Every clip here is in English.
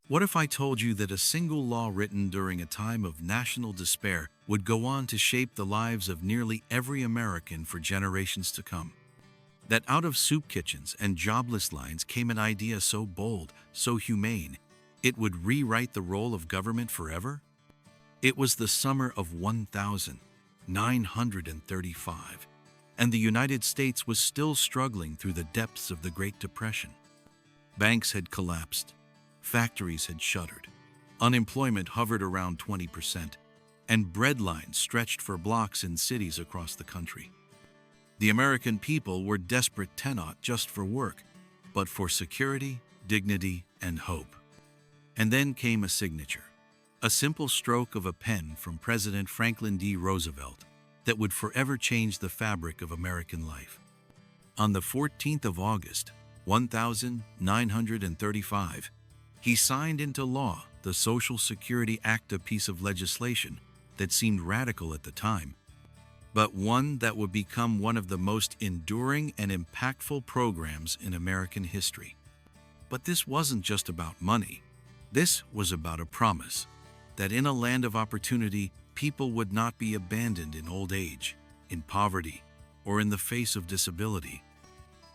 What if I told you that a single law written during a time of national despair would go on to shape the lives of nearly every American for generations to come? That out of soup kitchens and jobless lines came an idea so bold, so humane, it would rewrite the role of government forever? It was the summer of 1935, and the United States was still struggling through the depths of the Great Depression. Banks had collapsed, factories had shuttered, unemployment hovered around 20%, and bread lines stretched for blocks in cities across the country. The American people were desperate not just for work, but for security, dignity, and hope. And then came a signature, a simple stroke of a pen from President Franklin D. Roosevelt that would forever change the fabric of American life. On the 14th of August, 1935, he signed into law the Social Security Act, a piece of legislation that seemed radical at the time, but one that would become one of the most enduring and impactful programs in American history. But this wasn't just about money. This was about a promise that in a land of opportunity, people would not be abandoned in old age, in poverty, or in the face of disability.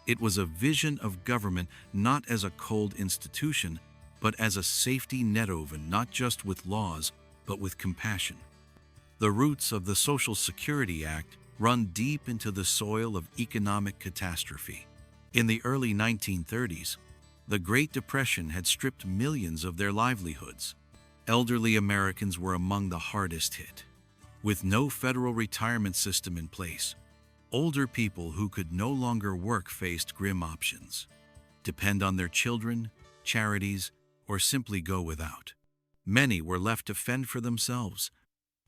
It was a vision of government not as a cold institution, but as a safety net woven not just with laws, but with compassion. The roots of the Social Security Act run deep into the soil of economic catastrophe. In the early 1930s, the Great Depression had stripped millions of their livelihoods. Elderly Americans were among the hardest hit. With no federal retirement system in place, older people who could no longer work faced grim options: depend on their children, charities, or simply go without. Many were left to fend for themselves,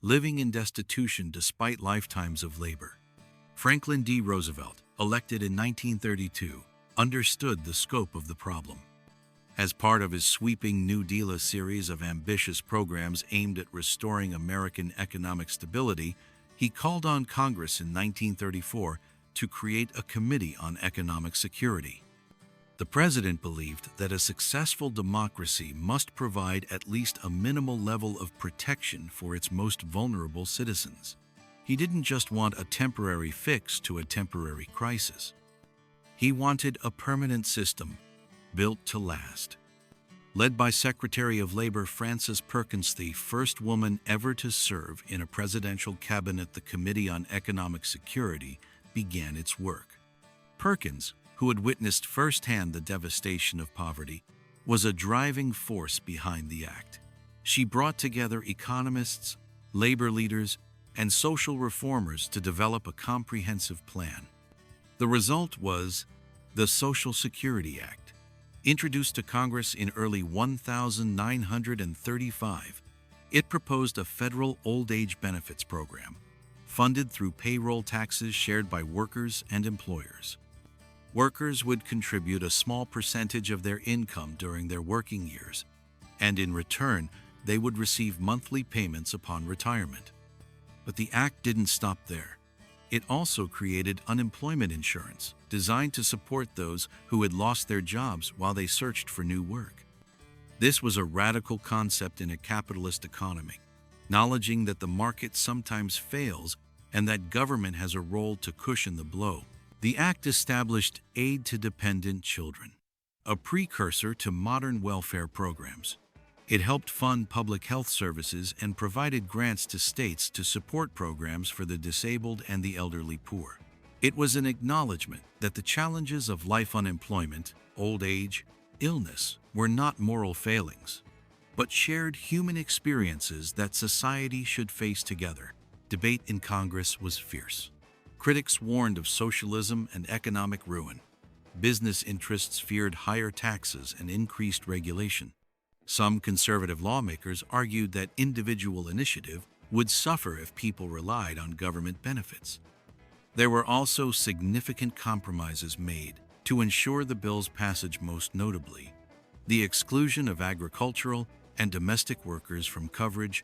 living in destitution despite lifetimes of labor. Franklin D. Roosevelt, elected in 1932, understood the scope of the problem. As part of his sweeping New Deal series of ambitious programs aimed at restoring American economic stability, he called on Congress in 1934 to create a Committee on Economic Security. The president believed that a successful democracy must provide at least a minimal level of protection for its most vulnerable citizens. He didn't just want a temporary fix to a temporary crisis. He wanted a permanent system built to last. Led by Secretary of Labor Frances Perkins, the first woman ever to serve in a presidential cabinet, the Committee on Economic Security began its work. Perkins, who had witnessed firsthand the devastation of poverty, was a driving force behind the act. She brought together economists, labor leaders, and social reformers to develop a comprehensive plan. The result was the Social Security Act. Introduced to Congress in early 1935, it proposed a federal old age benefits program, funded through payroll taxes shared by workers and employers. Workers would contribute a small percentage of their income during their working years, and in return, they would receive monthly payments upon retirement. But the act didn't stop there. It also created unemployment insurance, designed to support those who had lost their jobs while they searched for new work. This was a radical concept in a capitalist economy, acknowledging that the market sometimes fails and that government has a role to cushion the blow. The act established aid to dependent children, a precursor to modern welfare programs. It helped fund public health services and provided grants to states to support programs for the disabled and the elderly poor. It was an acknowledgement that the challenges of life, unemployment, old age, illness, were not moral failings, but shared human experiences that society should face together. Debate in Congress was fierce. Critics warned of socialism and economic ruin. Business interests feared higher taxes and increased regulation. Some conservative lawmakers argued that individual initiative would suffer if people relied on government benefits. There were also significant compromises made to ensure the bill's passage, most notably the exclusion of agricultural and domestic workers from coverage,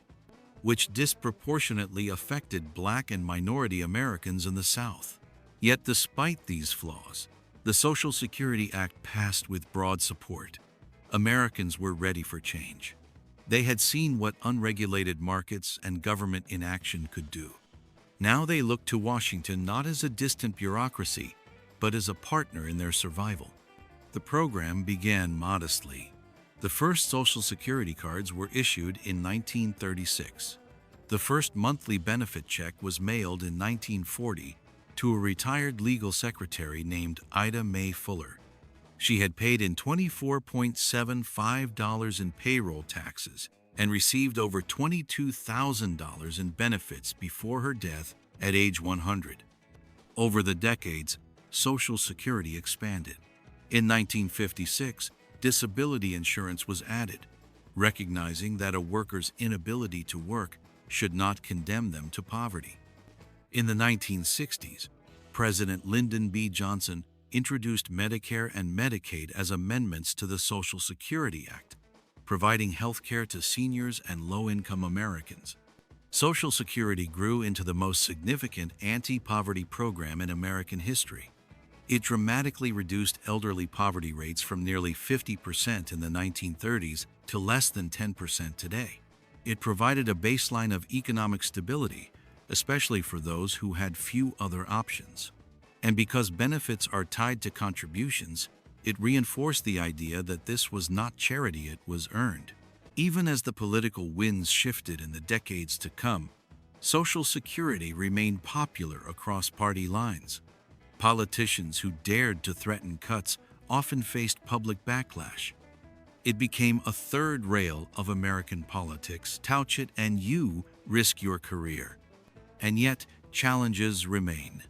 which disproportionately affected Black and minority Americans in the South. Yet despite these flaws, the Social Security Act passed with broad support. Americans were ready for change. They had seen what unregulated markets and government inaction could do. Now they looked to Washington not as a distant bureaucracy, but as a partner in their survival. The program began modestly. The first Social Security cards were issued in 1936. The first monthly benefit check was mailed in 1940 to a retired legal secretary named Ida Mae Fuller. She had paid in $24.75 in payroll taxes and received over $22,000 in benefits before her death at age 100. Over the decades, Social Security expanded. In 1956, disability insurance was added, recognizing that a worker's inability to work should not condemn them to poverty. In the 1960s, President Lyndon B. Johnson introduced Medicare and Medicaid as amendments to the Social Security Act, providing health care to seniors and low-income Americans. Social Security grew into the most significant anti-poverty program in American history. It dramatically reduced elderly poverty rates from nearly 50% in the 1930s to less than 10% today. It provided a baseline of economic stability, especially for those who had few other options. And because benefits are tied to contributions, it reinforced the idea that this was not charity, it was earned. Even as the political winds shifted in the decades to come, Social Security remained popular across party lines. Politicians who dared to threaten cuts often faced public backlash. It became a third rail of American politics: touch it and you risk your career. And yet, challenges remain.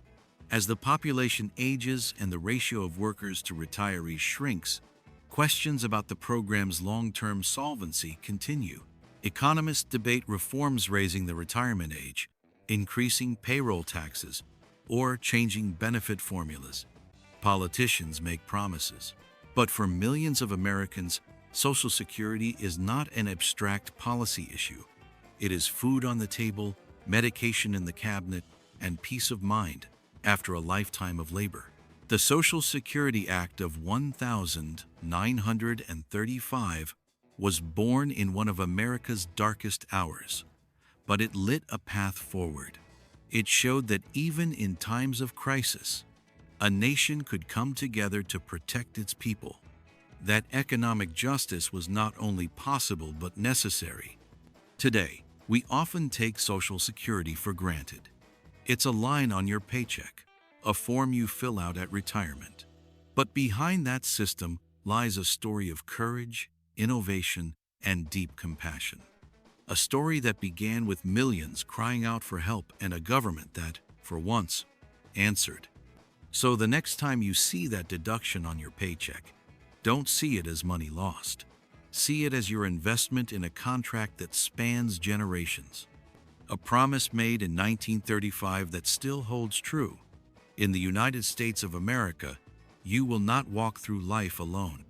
As the population ages and the ratio of workers to retirees shrinks, questions about the program's long-term solvency continue. Economists debate reforms raising the retirement age, increasing payroll taxes, or changing benefit formulas. Politicians make promises. But for millions of Americans, Social Security is not an abstract policy issue. It is food on the table, medication in the cabinet, and peace of mind after a lifetime of labor. The Social Security Act of 1935 was born in one of America's darkest hours, but it lit a path forward. It showed that even in times of crisis, a nation could come together to protect its people. That economic justice was not only possible but necessary. Today, we often take Social Security for granted. It's a line on your paycheck, a form you fill out at retirement. But behind that system lies a story of courage, innovation, and deep compassion. A story that began with millions crying out for help and a government that, for once, answered. So the next time you see that deduction on your paycheck, don't see it as money lost. See it as your investment in a contract that spans generations. A promise made in 1935 that still holds true. In the United States of America, you will not walk through life alone.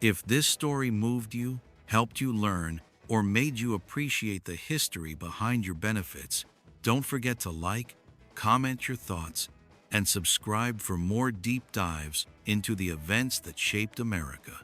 If this story moved you, helped you learn, or made you appreciate the history behind your benefits, don't forget to like, comment your thoughts, and subscribe for more deep dives into the events that shaped America.